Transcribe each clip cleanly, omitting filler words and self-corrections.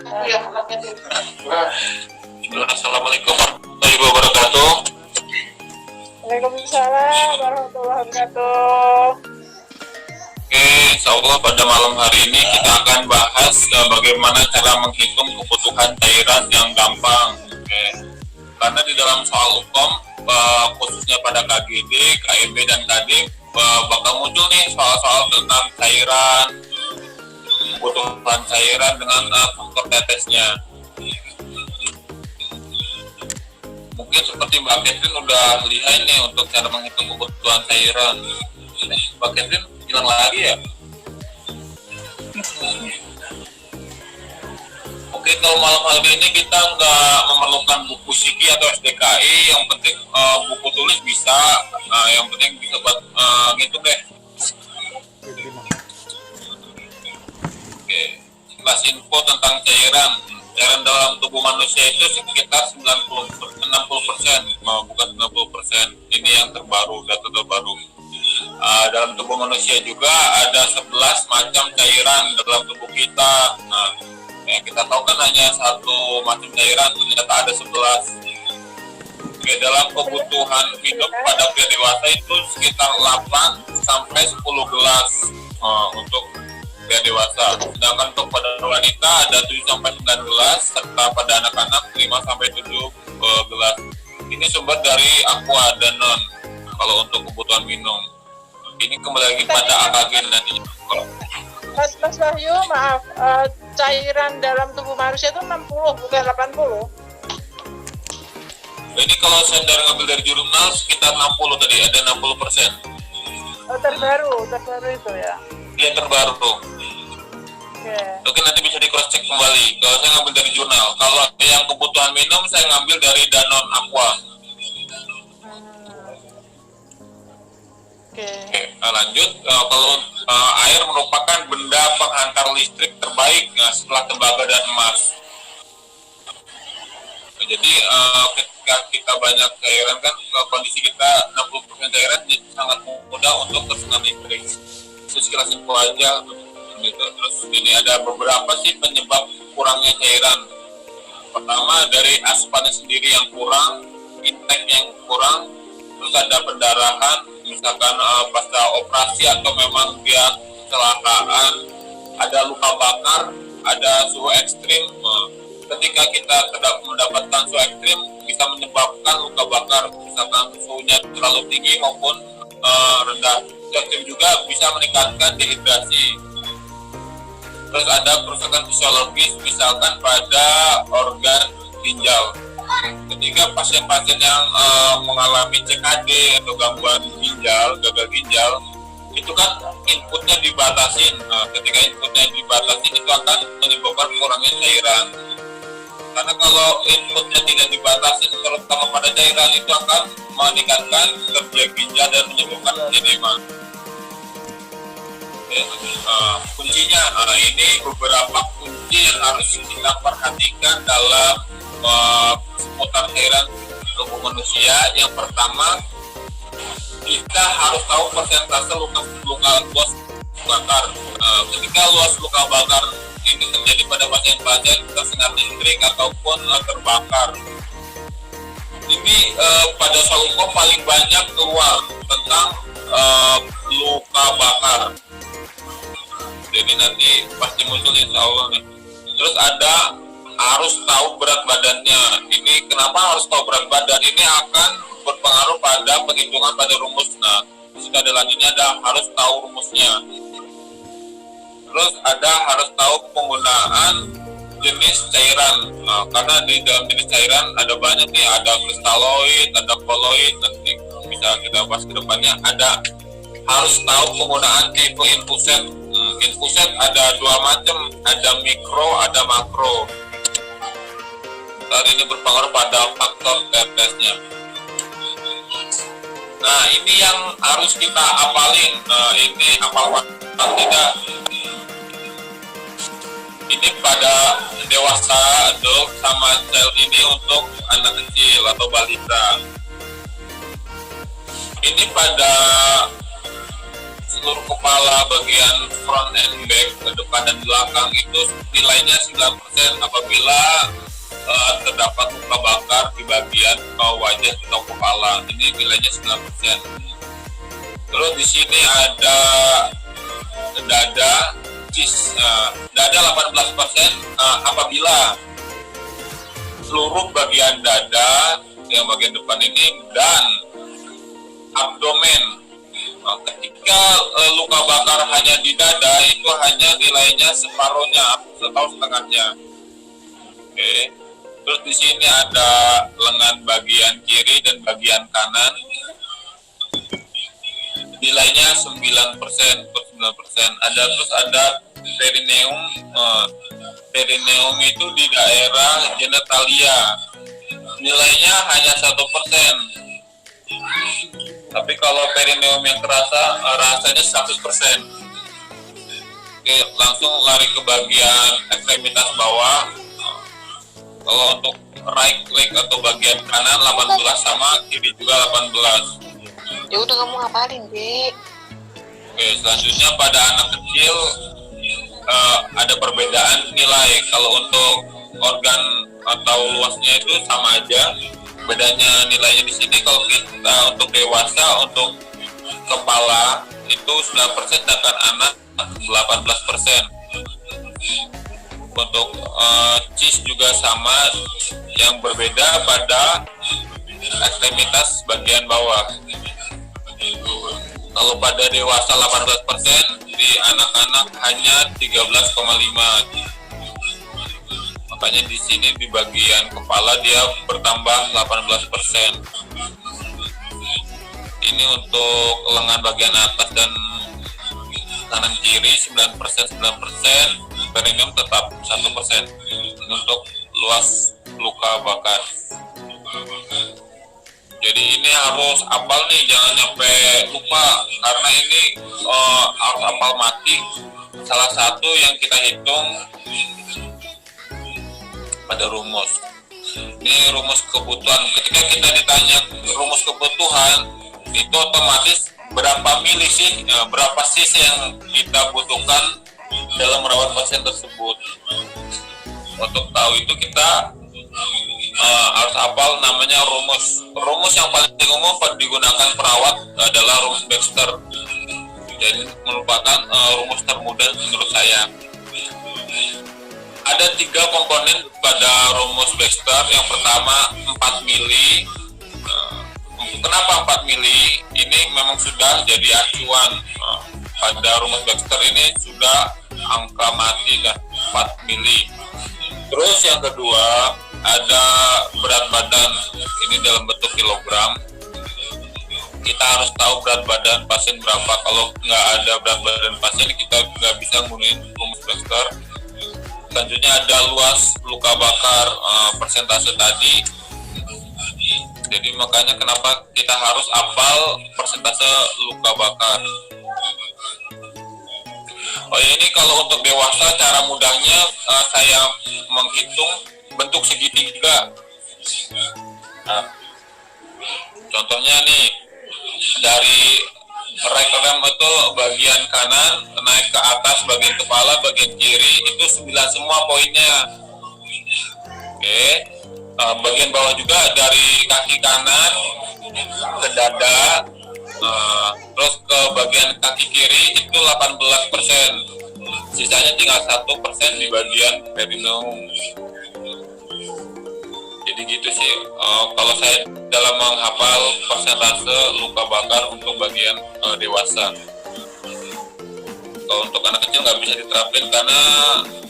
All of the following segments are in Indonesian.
Assalamualaikum warahmatullahi wabarakatuh. Waalaikumsalam warahmatullahi wabarakatuh. Oke, insya Allah pada malam hari ini kita akan bahas bagaimana cara menghitung kebutuhan cairan yang gampang. Oke. Karena di dalam soal UKOM, khususnya pada KGD, KIB, dan KADIP, bakal muncul nih soal-soal tentang cairan, kebutuhan cairan dengan faktor tetesnya. Mungkin seperti Mbak Catherine udah lihat nih untuk cara menghitung kebutuhan cairan. Mbak Catherine bilang lagi ya. Oke, kalau malam hari ini kita nggak memerlukan buku SIKI atau SDKI, yang penting buku tulis bisa, yang penting bisa buat ngitung deh. Oke, sekilas info tentang cairan. Cairan dalam tubuh manusia itu sekitar 60%, bukan 90%. Ini yang terbaru, data terbaru. Dalam tubuh manusia juga ada 11 macam cairan dalam tubuh kita. Nah, yang kita tahu kan hanya satu macam cairan, ternyata ada 11. Oke, dalam kebutuhan hidup pada pria dewasa itu sekitar 8 sampai 10 gelas untuk pria dewasa. Sedangkan untuk pada wanita ada 7 sampai 9 gelas, serta pada anak-anak 5 sampai 7 gelas. Ini sumber dari Aqua Danone kalau untuk kebutuhan minum. Ini kembali lagi pada AKG nantinya. Mas Wahyu, maaf, cairan dalam tubuh manusia itu 60 bukan 80. Ini kalau saya ngambil dari jurnal sekitar 60 tadi, ada 60%. Terbaru itu ya. Iya, terbaru. Oke, nanti bisa di cross check kembali. Kalau saya ngambil dari jurnal, kalau yang kebutuhan minum saya ngambil dari Danone Aqua. Oke, lanjut. Kalau air merupakan benda penghantar listrik terbaik setelah tembaga dan emas. Jadi ketika kita banyak cairan kan, kondisi kita 60% cairan jadi sangat mudah untuk tersengat listrik. Itu sekilas info aja gitu. Terus ini ada beberapa sih penyebab kurangnya cairan. Pertama dari asupannya sendiri yang kurang, intake yang kurang, terus ada pendarahan, misalkan pasca operasi atau memang dia kecelakaan, ada luka bakar, ada suhu ekstrim. Ketika kita tidak mendapatkan suhu ekstrim bisa menyebabkan luka bakar, misalkan suhunya terlalu tinggi maupun rendah. Suhu ekstrim juga bisa meningkatkan dehidrasi. Terus ada kerusakan fisiologis, misalkan pada organ ginjal. Ketika pasien-pasien yang mengalami CKD atau gangguan ginjal, gagal ginjal, itu kan inputnya dibatasin. Ketika inputnya dibatasin itu akan menyebabkan kurangnya cairan. Karena kalau inputnya tidak dibatasin, terutama pada cairan, itu akan meningkatkan kerja ginjal dan menyebabkan edema. Kuncinya, ini beberapa kunci yang harus kita perhatikan dalam seputar cairan tubuh manusia. Yang pertama, kita harus tahu persentase luka luas bakar. Ketika luas luka bakar ini terjadi pada pasien-pasien tersengat listrik ataupun terbakar, ini pada soal UKOM paling banyak keluar tentang luka bakar. Jadi nanti pasti muncul insya Allah nih. Terus ada harus tahu berat badannya. Ini kenapa harus tahu berat badan? Ini akan berpengaruh pada penghitungan pada rumus. Nah, jika ada lanjutnya ada harus tahu rumusnya. Terus ada harus tahu penggunaan jenis cairan. Karena di dalam jenis cairan ada banyak nih, ada kristaloid, ada koloid, nanti bisa kita bahas ke depannya. Ada harus tahu penggunaan tipe infuset. Infuset ada dua macam, ada mikro, ada makro. Ini berpengaruh pada faktor tetesnya. Nah, ini yang harus kita apalin. Ini hafal atau tidak? Ini pada dewasa, adult, sama child. Ini untuk anak kecil atau balita. Ini pada seluruh kepala bagian front and back, ke depan dan belakang itu nilainya 9% apabila terdapat luka bakar di bagian wajah atau kepala. Ini nilainya 9%. Terus di sini ada dada, dada 18% apabila seluruh bagian dada yang bagian depan ini dan abdomen. Ketika luka bakar hanya di dada itu hanya nilainya separuhnya atau setengahnya. Oke. Terus di sini ada lengan bagian kiri dan bagian kanan. Nilainya 9% per 9%. Terus ada perineum. Perineum itu di daerah genitalia. Nilainya hanya 1%. Tapi kalau perineum yang kerasa rasanya 100%. Oke, langsung lari ke bagian ekstremitas bawah. Kalau untuk right leg atau bagian kanan 18 sama kiri juga 18. Ya udah kamu ngapalin, Dek. Oke, selanjutnya pada anak kecil ada perbedaan nilai. Kalau untuk organ atau luasnya itu sama aja. Bedanya nilainya di sini kalau kita untuk dewasa untuk kepala itu 9%, sedangkan anak 18%. Untuk cheese juga sama, yang berbeda pada ekstremitas bagian bawah. Kalau pada dewasa 18%, di anak-anak hanya 13,5. Makanya di sini di bagian kepala dia bertambah 18%. Ini untuk lengan bagian atas dan kanan kiri 9%, perineum tetap 1%. Untuk luas luka bakar. Jadi ini harus hafal nih, jangan sampai lupa, karena ini harus hafal mati. Salah satu yang kita hitung pada rumus. Ini rumus kebutuhan. Ketika kita ditanya rumus kebutuhan, itu otomatis berapa mili sih, berapa cc yang kita butuhkan dalam merawat pasien tersebut. Untuk tahu itu kita harus hafal namanya rumus. Rumus yang paling umum digunakan perawat adalah rumus Baxter. Jadi merupakan rumus termudah menurut saya. Ada 3 komponen pada rumus Baxter. Yang pertama 4 mili. Kenapa 4 mili? Ini memang sudah jadi acuan. Pada rumus Baxter ini sudah angka mati dah 4 mili. Terus yang kedua ada berat badan. Ini dalam bentuk kilogram. Kita harus tahu berat badan pasien berapa. Kalau nggak ada berat badan pasien, kita nggak bisa nggunain rumus Baxter. Selanjutnya ada luas luka bakar, persentase tadi. Jadi makanya kenapa kita harus hafal persentase luka bakar. Oh ini kalau untuk dewasa cara mudahnya saya menghitung bentuk segitiga. Nah, contohnya nih dari rektum itu bagian kanan naik ke atas bagian kepala, bagian kiri itu 9 semua poinnya. Oke. Bagian bawah juga dari kaki kanan ke dada, terus ke bagian kaki kiri itu 18%. Sisanya tinggal 1% di bagian perineum. Jadi gitu sih. Kalau saya dalam menghafal persentase luka bakar untuk bagian dewasa. Kalau untuk anak kecil nggak bisa diterapin karena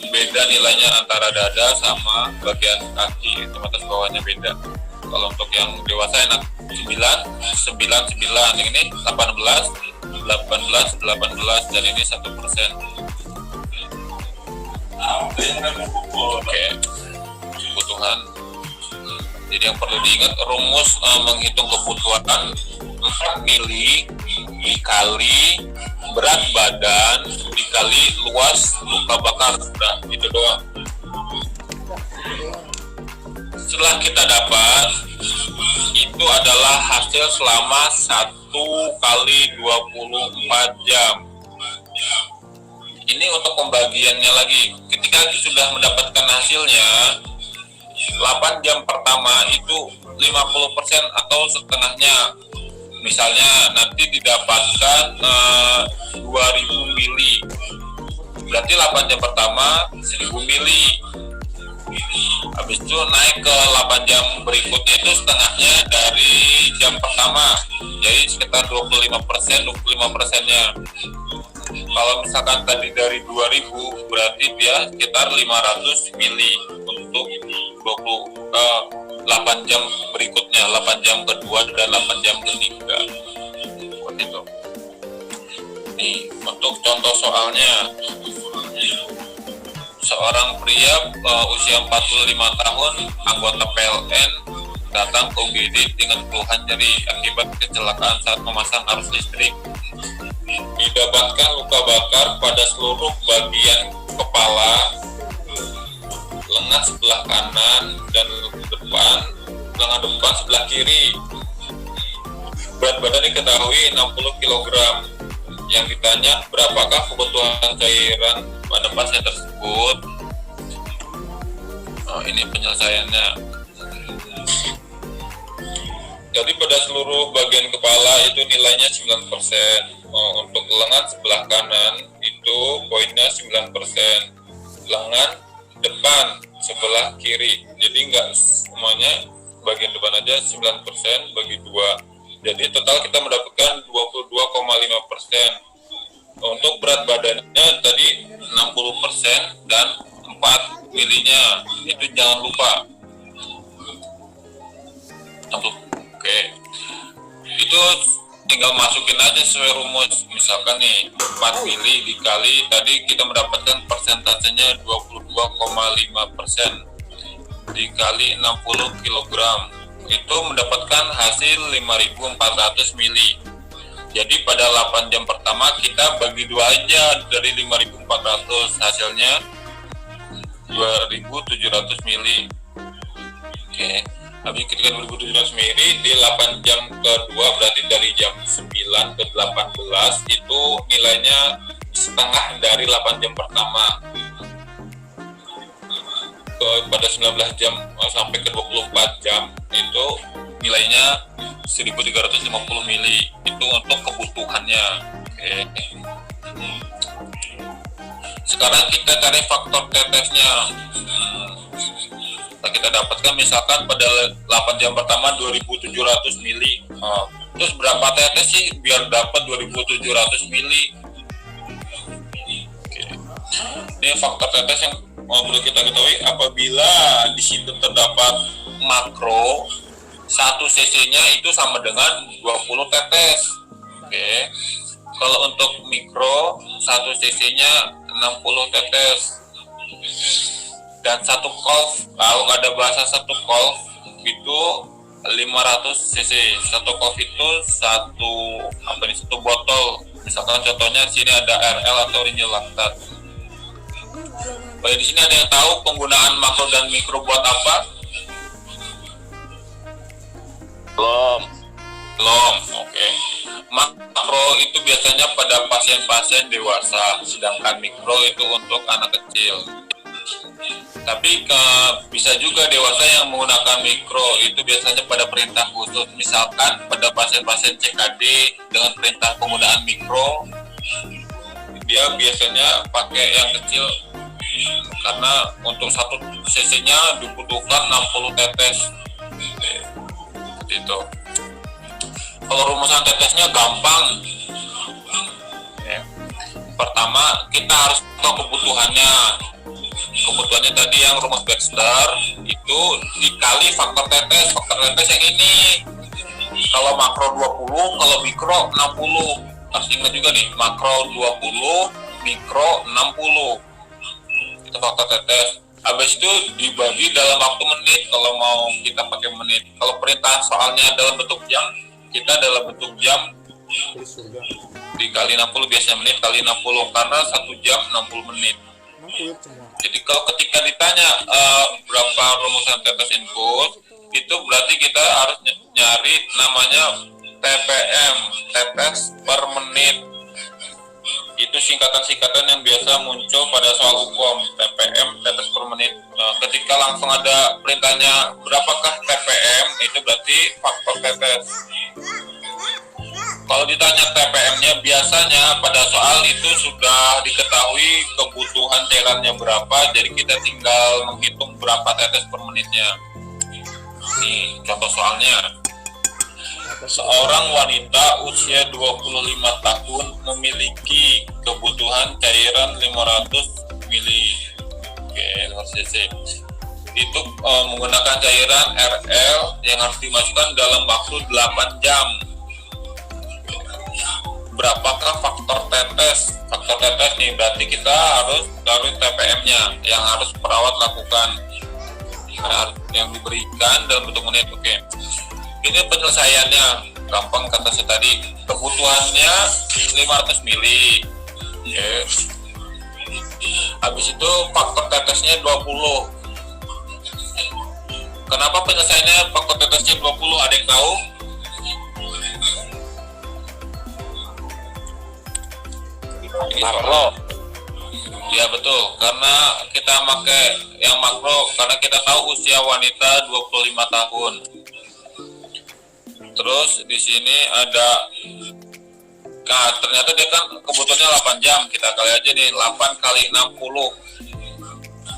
beda nilainya antara dada sama bagian kaki, itu atas bawahnya beda. Kalau untuk yang dewasa enak 9, ini 18, dan ini 1%. Oke, kebutuhan. Jadi yang perlu diingat rumus menghitung kebutuhan 4 mili dikali berat badan dikali luas luka bakar. Udah itu doang. Setelah kita dapat, itu adalah hasil selama 1 kali 24 jam. Ini untuk pembagiannya lagi. Ketika sudah mendapatkan hasilnya, 8 jam pertama itu 50% atau setengahnya. Misalnya nanti didapatkan 2000 mili. Berarti 8 jam pertama 1000 mili. Habis itu naik ke 8 jam berikutnya itu setengahnya dari jam pertama. Jadi sekitar 25%nya. Kalau misalkan tadi dari 2000 berarti dia sekitar 500 mili untuk 8 jam berikutnya, 8 jam kedua dan 8 jam ketiga. Seperti itu. Nih, untuk contoh soalnya. Seorang pria usia 45 tahun, anggota PLN, datang ke UGD dengan keluhan nyeri akibat kecelakaan saat memasang arus listrik. Didapatkan luka bakar pada seluruh bagian kepala, lengan sebelah kanan dan lengan depan sebelah kiri. Berat badan diketahui 60 kg. Yang ditanya berapakah kebutuhan cairan pada pasien tersebut. Ini penyelesaiannya. Jadi pada seluruh bagian kepala itu nilainya 9%. Untuk lengan sebelah kanan itu poinnya 9%. Lengan depan sebelah kiri. Jadi enggak semuanya bagian depan aja 9% bagi 2. Jadi total kita mendapatkan 22,5%. Untuk berat badannya tadi 60% dan 4 milinya. Itu jangan lupa. Oke. Itu tinggal masukin aja sesuai rumus. Misalkan nih 4 mili dikali tadi kita mendapatkan persentasenya 22,5% dikali 60 kg. Itu mendapatkan hasil 5.400 mili. Jadi pada 8 jam pertama kita bagi 2 aja dari 5.400, hasilnya 2.700 mili. Oke. Habis ketika 2.700 mili di 8 jam kedua berarti dari jam 9 ke 18 itu nilainya setengah dari 8 jam pertama. Pada 19 jam sampai ke 24 jam itu nilainya 1.350 mili. Itu untuk kebutuhannya. Oke. Sekarang kita cari faktor tetesnya. Kita dapatkan misalkan pada 8 jam pertama 2.700 mili. Terus berapa tetes sih biar dapat 2.700 mili? Oke. Ini faktor tetes yang perlu kita ketahui. Apabila di situ terdapat makro 1 cc-nya itu sama dengan 20 tetes. Oke. Kalau untuk mikro 1 cc-nya 60 tetes. Dan 1 kolf, kalau ada bahasa 1 kolf itu 500 cc. 1 kolf itu satu botol. Misalkan contohnya sini ada RL atau rinyl laktat. Di sini ada yang tahu penggunaan makro dan mikro buat apa? Belum. Oke. Makro itu biasanya pada pasien-pasien dewasa, sedangkan mikro itu untuk anak kecil. Tapi bisa juga dewasa yang menggunakan mikro itu biasanya pada perintah khusus. Misalkan pada pasien-pasien CKD dengan perintah penggunaan mikro, dia biasanya pakai yang kecil karena untuk 1 cc-nya dibutuhkan 60 tetes. Seperti itu. Kalau rumusan tetesnya gampang. Pertama kita harus tahu kebutuhannya. Kebutuhannya tadi yang rumus Baxter itu dikali faktor tetes. Faktor tetes yang ini. Kalau makro 20, kalau mikro 60. Harus ingat juga nih, makro 20, mikro 60. Itu faktor tetes. Habis itu dibagi dalam waktu menit. Kalau mau kita pakai menit. Kalau perintah soalnya dalam bentuk jam, kita dalam bentuk jam dikali 60 biasanya menit kali 60 karena 1 jam 60 menit. Jadi kalau ketika ditanya berapa rumusan tetes input, itu berarti kita harus nyari namanya TPM, tetes per menit. Itu singkatan-singkatan yang biasa muncul pada soal hukum TPM tetes per menit. Ketika langsung ada perintahnya berapakah TPM, itu berarti faktor tetes. Kalau ditanya TPM-nya, biasanya pada soal itu sudah diketahui kebutuhan cairannya berapa, jadi kita tinggal menghitung berapa tetes per menitnya. Nih contoh soalnya. Seorang wanita usia 25 tahun memiliki kebutuhan cairan 500 mili. Oke, 500 cc. Itu menggunakan cairan RL yang harus dimasukkan dalam waktu 8 jam. Berapakah faktor tetes? Faktor tetes nih berarti kita harus taruh TPM-nya yang harus perawat lakukan. Yang diberikan dalam bentuk menit. Oke. Ini penyelesaiannya gampang, kata saya tadi, kebutuhannya 500 mili. Yes. Habis itu faktor tetesnya 20. Kenapa penyelesaiannya faktor tetesnya 20? Ada yang tahu? Makro. Ya betul, karena kita pakai yang makro karena kita tahu usia wanita 25 tahun. Terus di sini ada, nah ternyata dia kan kebutuhannya 8 jam, kita kali aja nih 8 kali 60,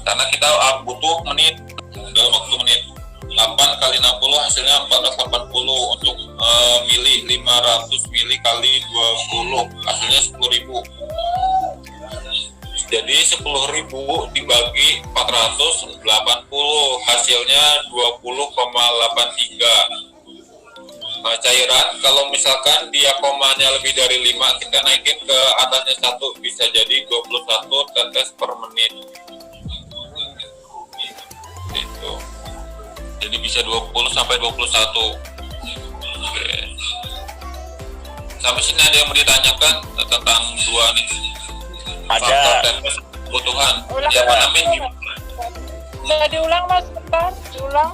karena kita butuh menit, dalam waktu menit. 8 kali 60 hasilnya 480 untuk mili, 500 mili kali 20 hasilnya 10.000. Jadi 10.000 dibagi 480 hasilnya 20,83. Cairan kalau misalkan dia komanya lebih dari 5, kita naikin ke atasnya 1, bisa jadi 21 tetes per menit. Itu. Jadi bisa 20 sampai 21. Oke. Sampai sini ada yang mau ditanyakan tentang dua nih. Faktor Ada. tetes kebutuhan. Ulang, Yang mana min? Bisa diulang mas, bentar, diulang.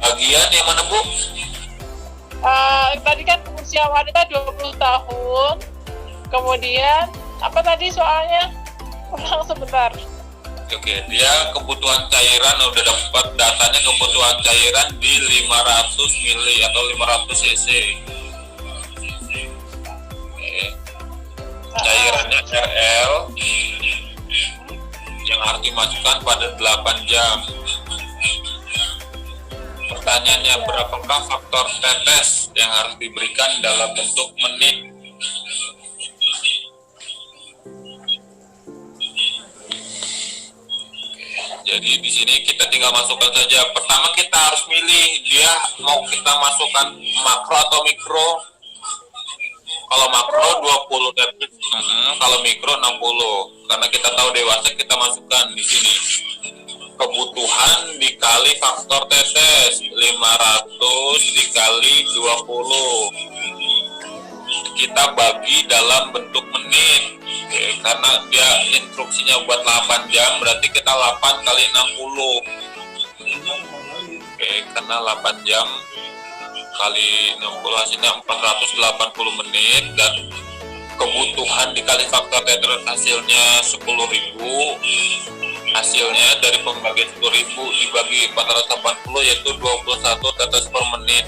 Bagian yang mana Bu? Tadi kan usia wanita 20 tahun, kemudian apa tadi soalnya? Ulang sebentar. Oke, dia kebutuhan cairan udah dapat datanya, kebutuhan cairan di 500 mili atau 500 cc. Oke. Cairannya RL yang harus dimasukkan pada 8 jam. Pertanyaannya, berapakah faktor tetes yang harus diberikan dalam bentuk menit? Jadi di sini kita tinggal masukkan saja. Pertama kita harus milih dia mau kita masukkan makro atau mikro. Kalau makro 20 tetes, kalau mikro 60. Karena kita tahu dewasa, kita masukkan di sini. Kebutuhan dikali faktor tetes 500 dikali 20, kita bagi dalam bentuk menit. Oke, karena dia instruksinya buat 8 jam, berarti kita 8 kali 60. Oke, karena 8 jam kali 60 hasilnya 480 menit, dan kebutuhan dikali faktor tetes hasilnya 10.000. Hasilnya dari pembagian 10.000 dibagi 480 yaitu 21 tetes per menit.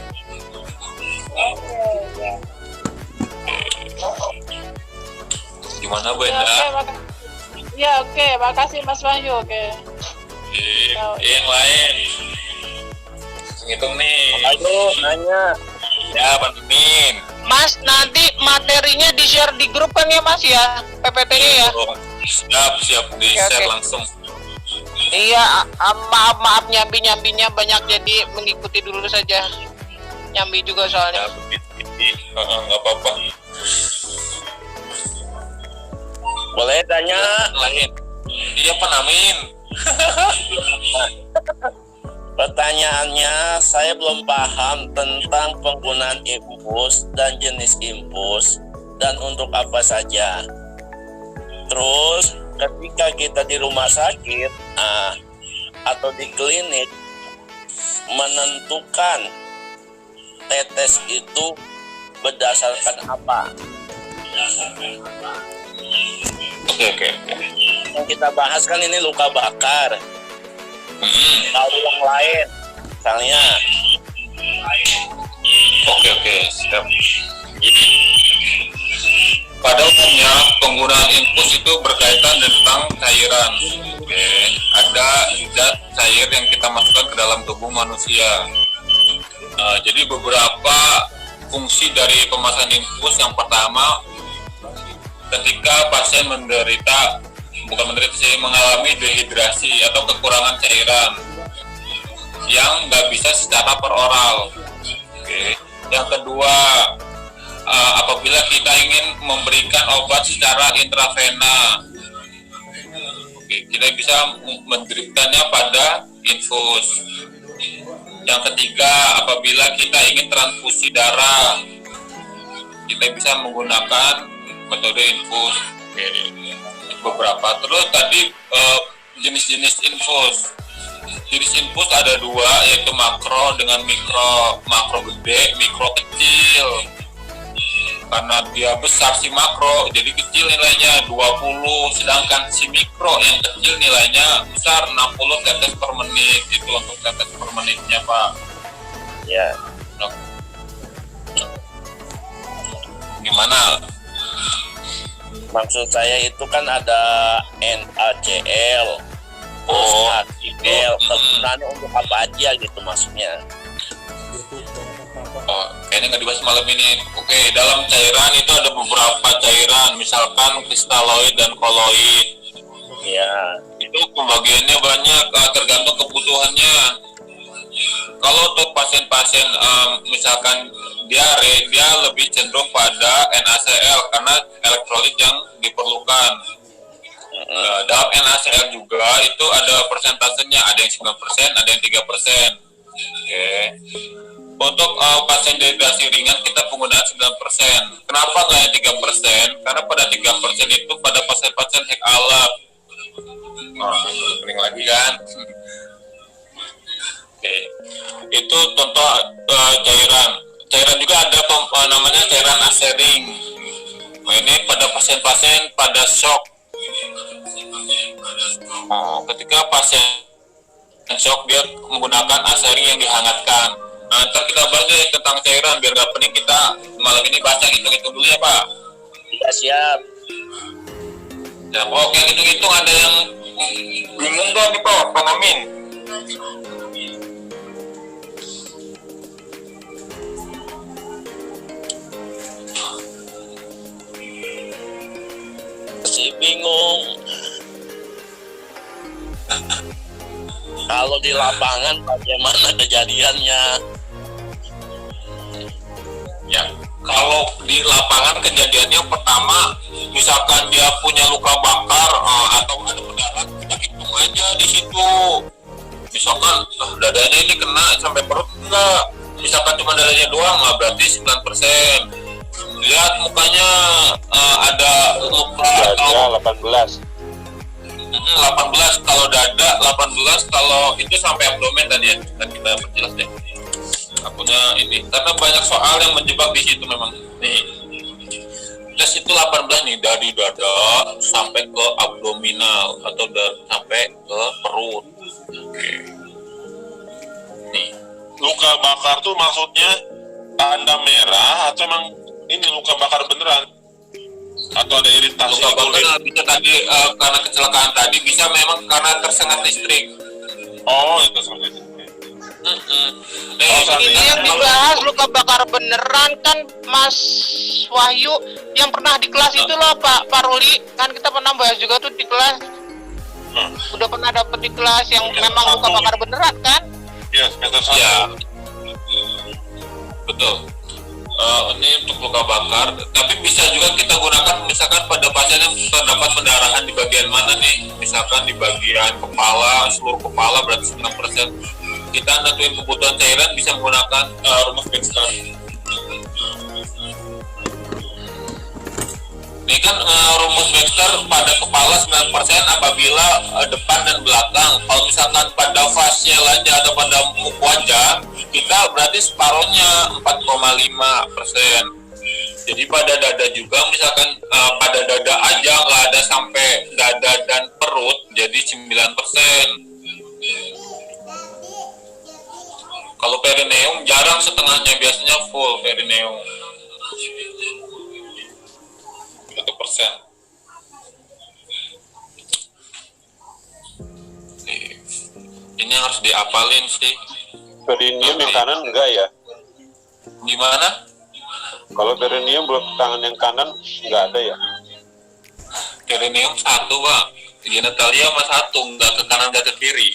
Gimana Bu Enda? Ya oke, makasih Mas Wahyu. Oke. Yang lain ngitung nih. Ayo nanya. Ya bantuin. Mas, nanti materinya di-share di grup kan ya Mas ya? PPT-nya ya? Siap di share Oke. langsung. Iya, maaf nyambi-nyambinya banyak, jadi mengikuti dulu saja. Nyambi juga soalnya. Ya begitu. Nggak apa-apa. Boleh tanya? Lain. Iya Pak Amin. Pertanyaannya, saya belum paham tentang penggunaan infus dan jenis infus dan untuk apa saja. Terus ketika kita di rumah sakit atau di klinik menentukan tetes itu berdasarkan apa? Oke. Yang kita bahas kan ini luka bakar. Kalau yang lain, misalnya Oke, siap. Pada umumnya penggunaan infus itu berkaitan tentang cairan. Oke. Ada zat cair yang kita masukkan ke dalam tubuh manusia. Jadi beberapa fungsi dari pemasangan infus, yang pertama, ketika pasien mengalami dehidrasi atau kekurangan cairan yang nggak bisa secara peroral. Oke. Yang kedua, apabila kita ingin memberikan obat secara intravena, kita bisa memberikannya pada infus. Yang ketiga, apabila kita ingin transfusi darah, kita bisa menggunakan metode infus. Oke. Beberapa. Terus tadi jenis-jenis infus. Jenis infus ada dua, yaitu makro dengan mikro. Makro gede, mikro kecil. Karena dia besar si makro, jadi kecil nilainya 20, sedangkan si mikro yang kecil nilainya besar 60 tetes per menit. Itu untuk tetes per menitnya, Pak. ya Gimana? maksud saya itu kan ada NaCl, Oh, HCl, kegunaannya untuk apa aja gitu maksudnya. Kayaknya nggak dibahas malam ini. Oke, dalam cairan itu ada beberapa cairan, misalkan kristaloid dan koloid. Ya, Itu pembagiannya banyak, tergantung kebutuhannya. Kalau untuk pasien-pasien misalkan diare, dia lebih cenderung pada NaCl karena elektrolit yang diperlukan. Dalam NaCl juga itu ada persentasenya, ada yang 9%, ada yang 3%. Oke. Untuk pasien dehidrasi ringan kita penggunaan 9%. Kenapa nggak yang 3%? Karena pada 3% itu pada pasien-pasien hek alat. Pening lagi kan? Oke. Itu contoh cairan. Cairan juga ada namanya cairan asering. Nah, ini pada pasien-pasien pada shock. Ketika pasien shock, dia menggunakan asering yang dihangatkan. Nah, ntar kita bahas deh tentang cairan biar gak pening. Kita malam ini baca hitung-hitung dulu ya, Pak. ya siap. Ya, oke, hitung-hitung ada yang bingung gak nih, Pak? Pemamin. Masih bingung. Kalau di lapangan bagaimana kejadiannya? Ya, kalau di lapangan kejadiannya pertama, misalkan dia punya luka bakar atau ada pendarahan, kita hitung aja di situ. Misalkan dadanya ini kena sampai perut enggak? Misalkan cuma dadanya doang, berarti 9%. Lihat mukanya ada luka atau 18. 18 kalau dada, 18 kalau itu sampai abdomen tadi ya. Dan kita perjelas deh. Akunya ini karena banyak soal yang menjebak di situ memang. Nih. Tes itu 18 nih dari dada sampai ke abdominal atau sampai ke perut. Oke. Nih. Luka bakar tuh maksudnya tanda merah atau emang ini luka bakar beneran? Atau ada iritasi Luka kulit? bakar bisa tadi karena kecelakaan tadi, bisa memang karena tersengat listrik. Oh, itu seperti itu. Ini yang dibahas luka bakar beneran kan, Mas Wahyu, yang pernah di kelas itu loh, Pak Ruli. Kan kita pernah bahas juga tuh di kelas. Udah pernah dapet di kelas yang memang luka bakar beneran kan? Ya, semester 1. Ya, betul. Ini untuk luka bakar, tapi bisa juga kita gunakan misalkan pada pasien yang terdapat pendarahan di bagian mana nih, misalkan di bagian kepala, seluruh kepala berarti 9%. Kita nentuin kebutuhan cairan bisa menggunakan rumus Baxter. Ini kan rumus Baxter pada kepala 9% apabila depan dan belakang. Kalau misalkan pada facial aja atau pada muka wajah, kita berarti separohnya 4,5%. Jadi pada dada juga, misalkan pada dada aja nggak ada sampai dada dan perut, jadi 9%. Kalau perineum jarang setengahnya, biasanya full perineum. 1%. Ini harus diapalin sih. Perineum yang kanan enggak ya? Gimana? Kalau perineum belum tangan yang kanan enggak ada ya? Perineum 1, Pak. Genitalia mah 1, nggak ke kanan nggak ke kiri.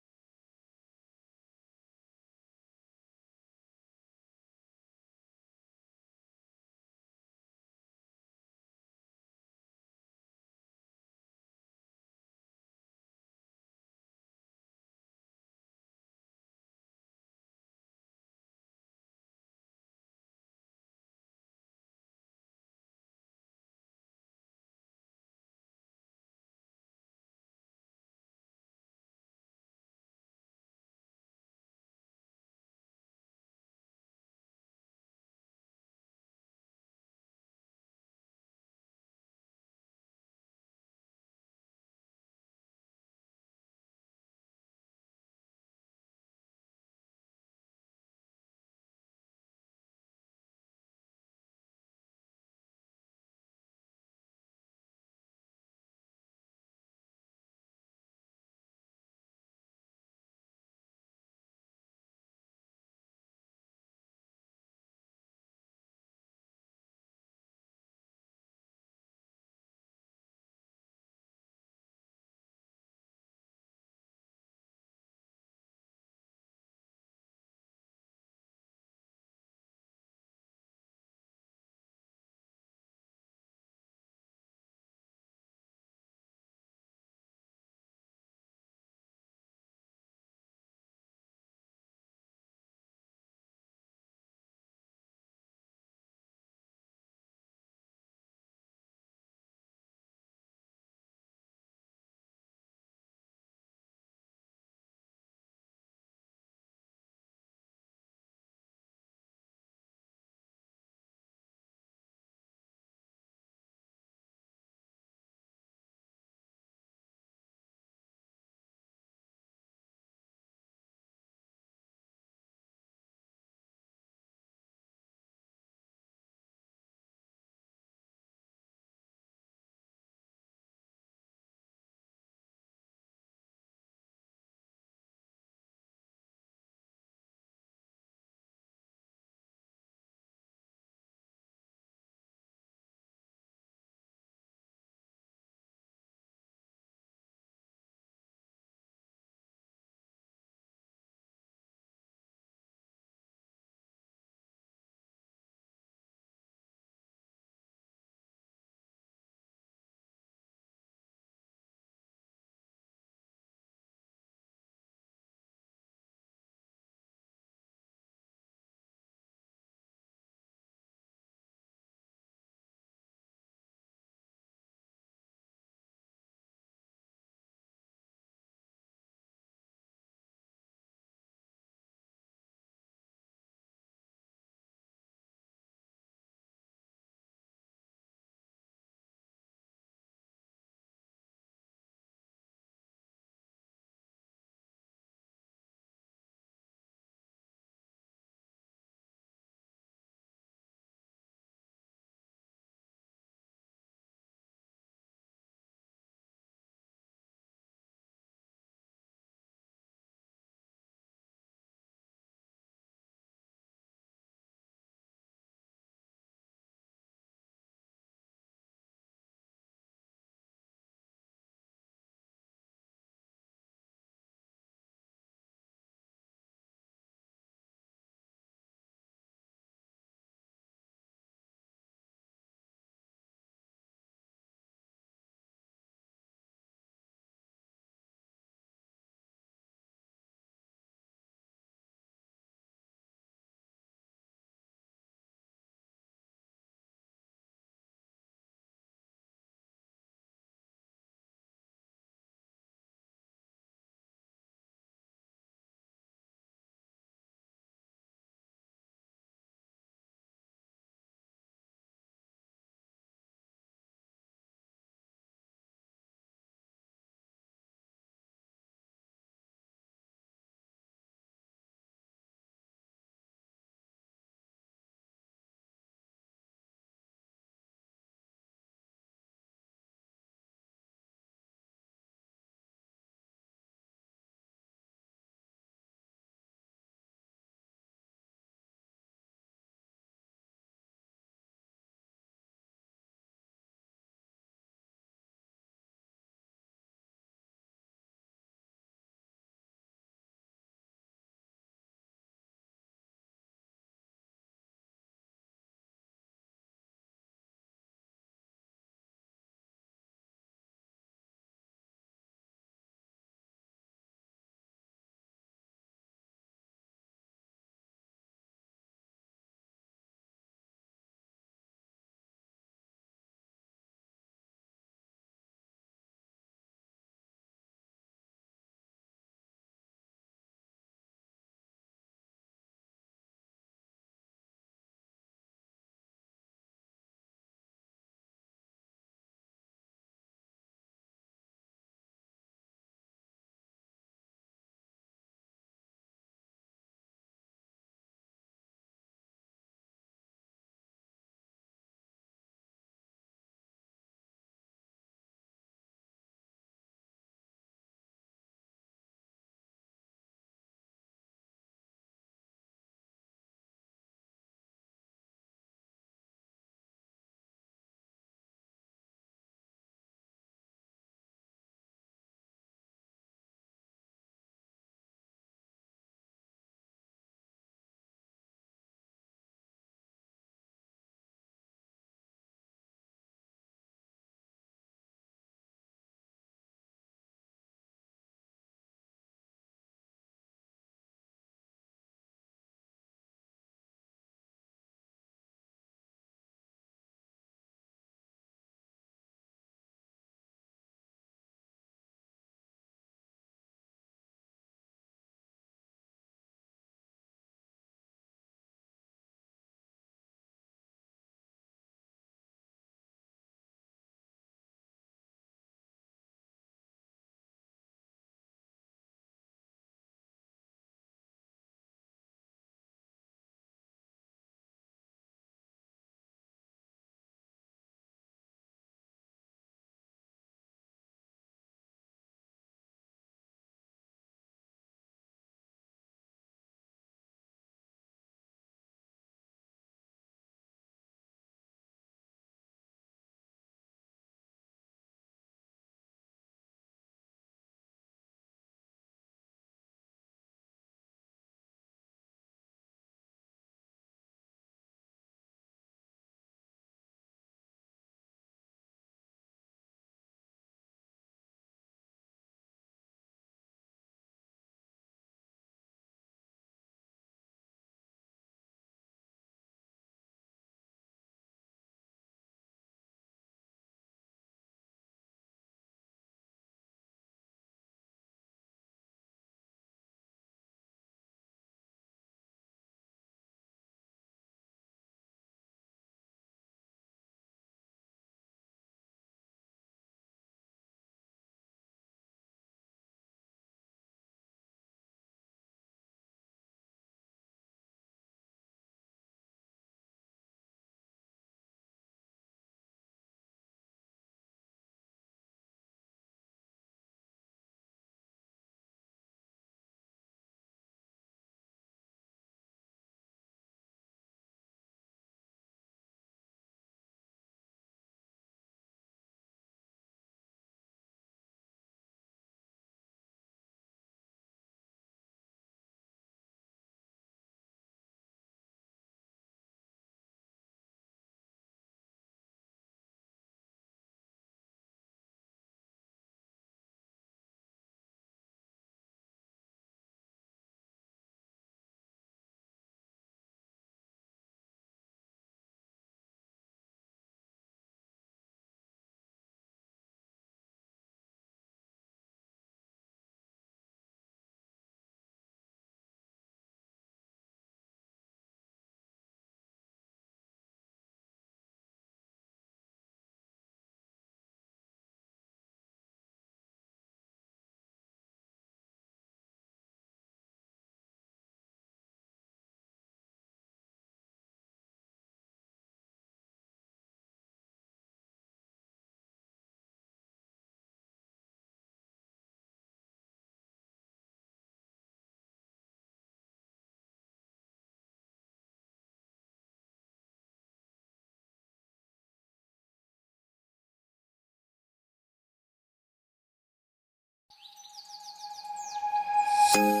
Podcast.